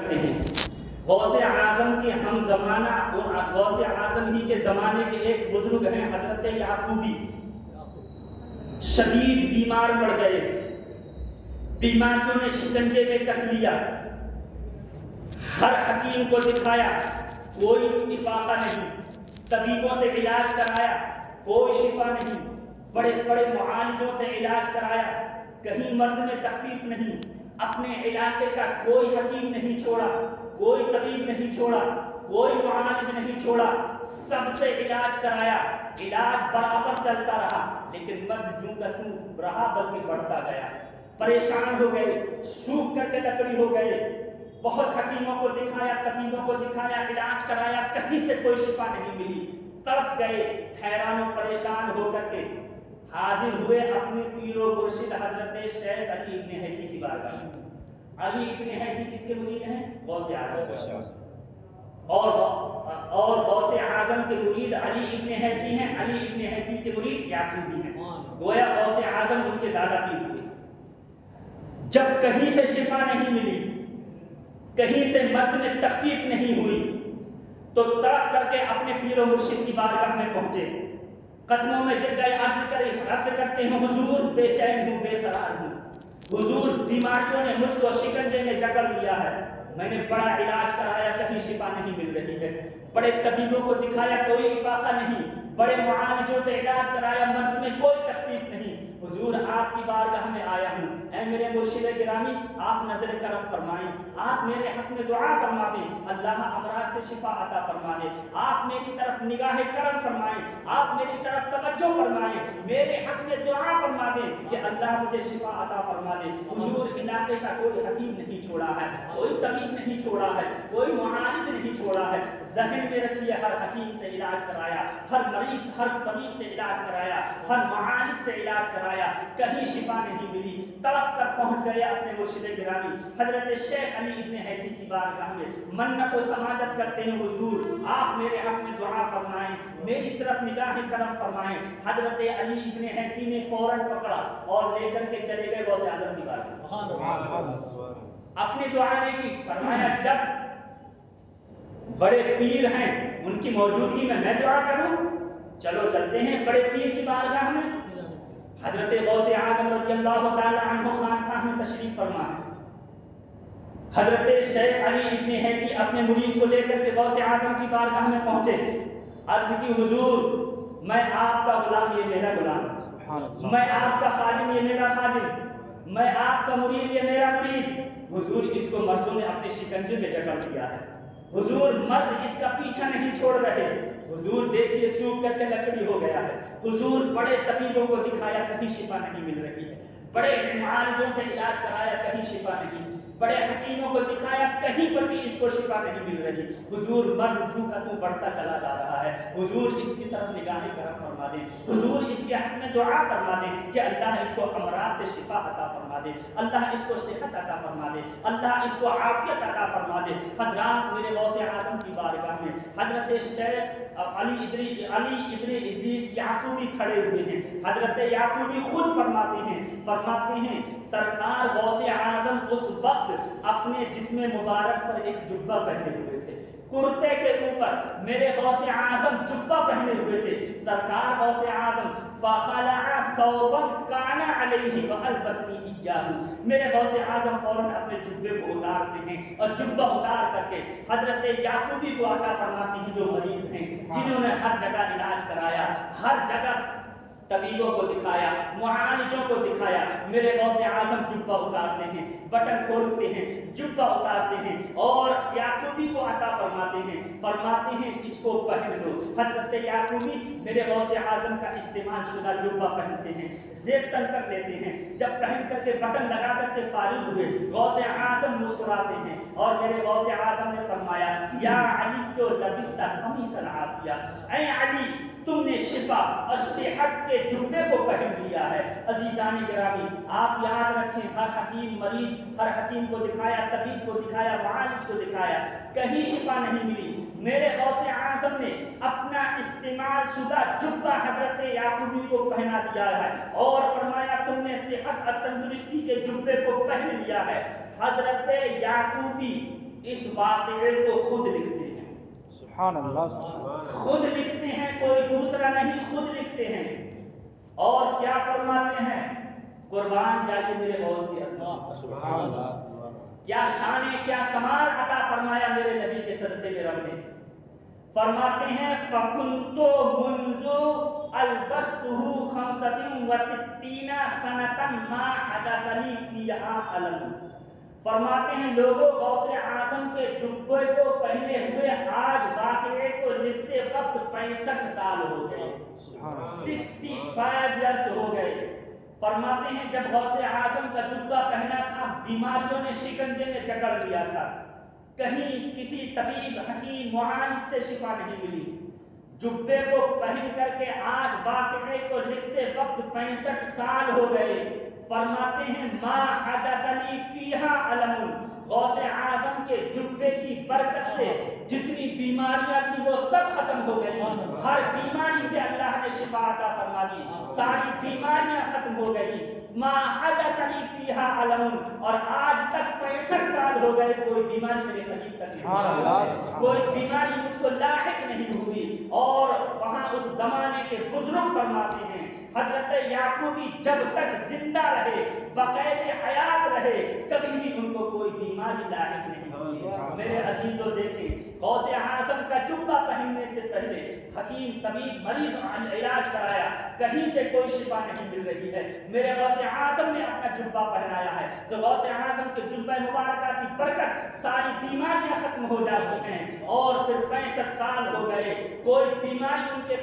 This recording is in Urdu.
کرتے ہیں۔ غوث اعظم کے ہم زمانہ اور غوث اعظم ہی کے زمانے کے ایک بزرگ ہیں حضرت یعقوبی، شدید بیمار پڑ گئے، بیماریوں نے شکنجے میں کس لیا، ہر حکیم کو دکھایا کوئی افاقہ نہیں، طبیبوں سے علاج کرایا کوئی شفا نہیں، بڑے بڑے معالجوں سے علاج کرایا کہیں مرض میں تخفیف نہیں، اپنے علاقے کا کوئی حکیم نہیں چھوڑا، کوئی طبیب نہیں چھوڑا، کوئی معالج نہیں چھوڑا، سب سے علاج کرایا، علاج برابر چلتا رہا، لیکن مرض جوں کا توں رہا بلکہ بڑھتا گیا، پریشان ہو گئے، سوکھ کر کے لکڑی ہو گئے، بہت حکیموں کو دکھایا، طبیبوں کو دکھایا، علاج کرایا، کہیں سے کوئی شفا نہیں ملی، تڑپ گئے، حیران و پریشان ہو کر کے حاضر ہوئے اپنے پیر و مرشد حضرت شیخ علی ابن ہیدی کی بارگاہ میں۔ علی ابن ہیدی کس کے مرید ہیں؟ غوث اعظم، اور غوث اعظم کے مرید علی ابن ہیدی ہیں، علی ابن ہیدی کے مرید یعقوبی ہیں، گویا غوث اعظم ان کے دادا پیر ہوئے۔ جب کہیں سے شفا نہیں ملی، کہیں سے مرض میں تخفیف نہیں ہوئی، تو تڑپ کر کے اپنے پیر و مرشد کی بارگاہ میں پہنچے، قدموں میں گر گئے، عرض کرتے ہیں حضور بے چین ہوں، بے قرار ہوں، حضور بیماریوں نے مجھ کو شکنجے میں جکڑ لیا ہے، میں نے بڑا علاج کرایا کہیں شفا نہیں مل رہی ہے، بڑے طبیبوں کو دکھایا کوئی افاقہ نہیں، بڑے معالجوں سے علاج کرایا مرض میں کوئی تخفیف نہیں، حضور آپ کی بارگاہ میں آیا ہوں، اے میرے مرشد گرامی آپ نظر کرم فرمائیں، آپ میرے حق میں دعا فرما دیں، اللہ امراض سے شفا عطا فرما دیں، آپ میری طرف نگاہ کرم فرمائیں، آپ میری طرف توجہ فرمائیں، میرے حق میں دعا فرما دیں کہ اللہ مجھے شفا عطا فرما دے۔ حضور علاقے کا کوئی حکیم نہیں چھوڑا ہے، کوئی طبیب نہیں چھوڑا ہے، کوئی معالج نہیں چھوڑا ہے، ذہن میں رکھیے ہر حکیم سے علاج کرایا، ہر مریض ہر طبیب سے علاج کرایا، ہر معالج سے علاج کرایا، کہیں شفا نہیں ملی، تڑپ کر پہنچ گئے اپنے مرشد گرامی حضرت شیخ علی ابن ہیدی کی بارگاہ میں، منت و سماجت کرتے ہیں حضور آپ میرے حق میں دعا فرمائیں، میری طرف نگاہ کرم فرمائیں۔ حضرت علی ابن ہیدی نے فوراً پکڑا اور لے کر کے چلے گئے غوث اعظم کی بارگاہ، اپنی دعا نہیں کی، فرمایا جب بڑے پیر ہیں ان کی موجودگی میں دعا کروں، چلو چلتے ہیں بڑے پیر کی بارگاہ میں۔ حضرت غوث اعظم رضی اللہ تعالی عنہ خانقاہ میں تشریف فرما ہے، حضرت شیخ علی ابن ہیدی اپنے مرید کو لے کر کے غوث اعظم کی بارگاہ میں پہنچے، عرض کی حضور میں آپ کا غلام، یہ میرا غلام، میں آپ کا خادم، یہ میرا خادم، میں آپ کا مرید، یہ میرا مرید، حضور اس کو مرضوں نے اپنے شکنجے میں جکڑ دیا ہے، حضور مرض اس کا پیچھا نہیں چھوڑ رہے، حضور دیکھیے سوکھ کر کے لکڑی ہو گیا ہے، حضور بڑے طبیبوں کو دکھایا کہیں شفا نہیں مل رہی ہے، بڑے معالجوں سے علاج کرایا کہیں شفا نہیں، بڑے حکیموں کو دکھایا کہیں پر بھی اس کو شفا نہیں مل رہی، حضور مرض جوں کا توں بڑھتا چلا جا رہا ہے، حضور اس کی طرف نگاہ کرم فرما دیں، حضور اس کے حق میں دعا فرما دیں کہ اللہ اس کو امراض سے شفا عطا فرما دے، اللہ اس کو صحت عطا فرما دے، اللہ اس کو عافیت عطا فرما دے۔ حضرات میرے غوث اعظم کی بارگاہ میں حضرت شیخ علی ابن ادریس یعقوبی کھڑے ہوئے ہیں، حضرت یعقوبی خود فرماتے ہیں سرکار غوث اعظم اس وقت اپنے جسم مبارک پر ایک جبہ پہنے ہوئے تھے، کرتے کے اوپر میرے غوث اعظم جبہ پہنے ہوئے تھے، سرکار غوث اعظم فخلع ثوبا کان علیہ والبسنی ایاہ، میرے غوث اعظم فوراً اپنے جبے کو اتارتے ہیں اور جبہ اتار کر کے حضرت یعقوبی کو عطا فرماتے ہیں جو مریض ہیں، جنہوں نے ہر جگہ علاج کرایا، ہر جگہ طبیبوں کو دکھایا، معالجوں کو دکھایا، میرے غوث اعظم جبہ اتارتے ہیں، بٹن کھولتے ہیں، جبہ اتارتے ہیں اور یعقوبی کو عطا فرماتے ہیں اس کو پہن لو۔ حضرت یعقوبی میرے غوث اعظم کا استعمال شدہ جبہ پہنتے ہیں، زیب تن کر لیتے ہیں، جب پہن کر کے بٹن لگا کر کے فارغ ہوئے غوث اعظم مسکراتے ہیں اور میرے غوث اعظم نے فرمایا یا علی تو لبستہ قمیص العافیہ، اے علی تم نے شفا اور صحت کے جبے کو پہن لیا ہے۔ عزیزان گرامی آپ یاد رکھیں ہر حکیم مریض، ہر حکیم کو دکھایا، طبیب کو دکھایا، معالج کو دکھایا، کہیں شفا نہیں ملی، میرے غوث اعظم نے اپنا استعمال شدہ جبہ حضرت یعقوبی کو پہنا دیا ہے اور فرمایا تم نے صحت اور تندرستی کے جبے کو پہن لیا ہے۔ حضرت یعقوبی اس واقعے کو خود لکھتے ہیں. سبحان اللہ. خود لکھتے ہیں، کوئی دوسرا نہیں، خود لکھتے ہیں. اور کیا فرماتے ہیں؟ قربان جائے میرے غوث کی عظمت. سبحان اللہ. کیا شان، کیا کمال عطا فرمایا میرے نبی کے صدقے میں رب نے. فرماتے ہیں فَكُنْتُ مُنْذُ أَلْبَسْتُهُ 65 سَنَةً مَا حَدَثَ لِي فِيهَا أَلَمٌ. فرماتے ہیں لوگوں، غوث اعظم کے جبے کو پہنے ہوئے آج واقعے کو لکھتے وقت 65 سال ہو گئے. 65 ایئرس ہو گئے. فرماتے ہیں جب غوث اعظم کا جبہ پہنا تھا، بیماریوں نے شکنجے میں جکڑ لیا تھا، کہیں کسی طبیب حکیم معالج سے شفا نہیں ملی. جبے کو پہن کر کے آج واقعے کو لکھتے وقت 65 سال ہو گئے. فرماتے ہیں ما حدث لی فیہا علم. غوث اعظم کے جبے کی برکت سے جتنی بیماریاں تھیں وہ سب ختم ہو گئی. ہر بیماری سے اللہ نے شفا عطا فرما دی، ساری بیماریاں ختم ہو گئی. ما حدث لی فیہا علم. اور آج تک 65 سال ہو گئے کوئی بیماری میرے قریب تک نہیں ہوئی، کوئی بیماری مجھ کو لاحق نہیں ہوئی. اور وہاں اس زمانے کے بزرگ فرماتے ہیں حضرت یعقوبی جب تک زندہ رہے، بقید حیات رہے، کبھی بھی ان کو کوئی بیماری لاحق نہیں ہوئی. میرے عزیزوں دیکھیں، غوث اعظم کا جبہ پہننے سے پہلے حکیم طبیب مریض علاج کرایا، کہیں سے کوئی شفا نہیں مل رہی ہے. میرے غوث اعظم نے اپنا جبہ پہنایا ہے تو غوث اعظم کے جبہ مبارکہ کی برکت ساری بیماریاں ختم ہو جاتی ہیں. اور پھر 65 سال ہو گئے، کوئی بیماری ان کے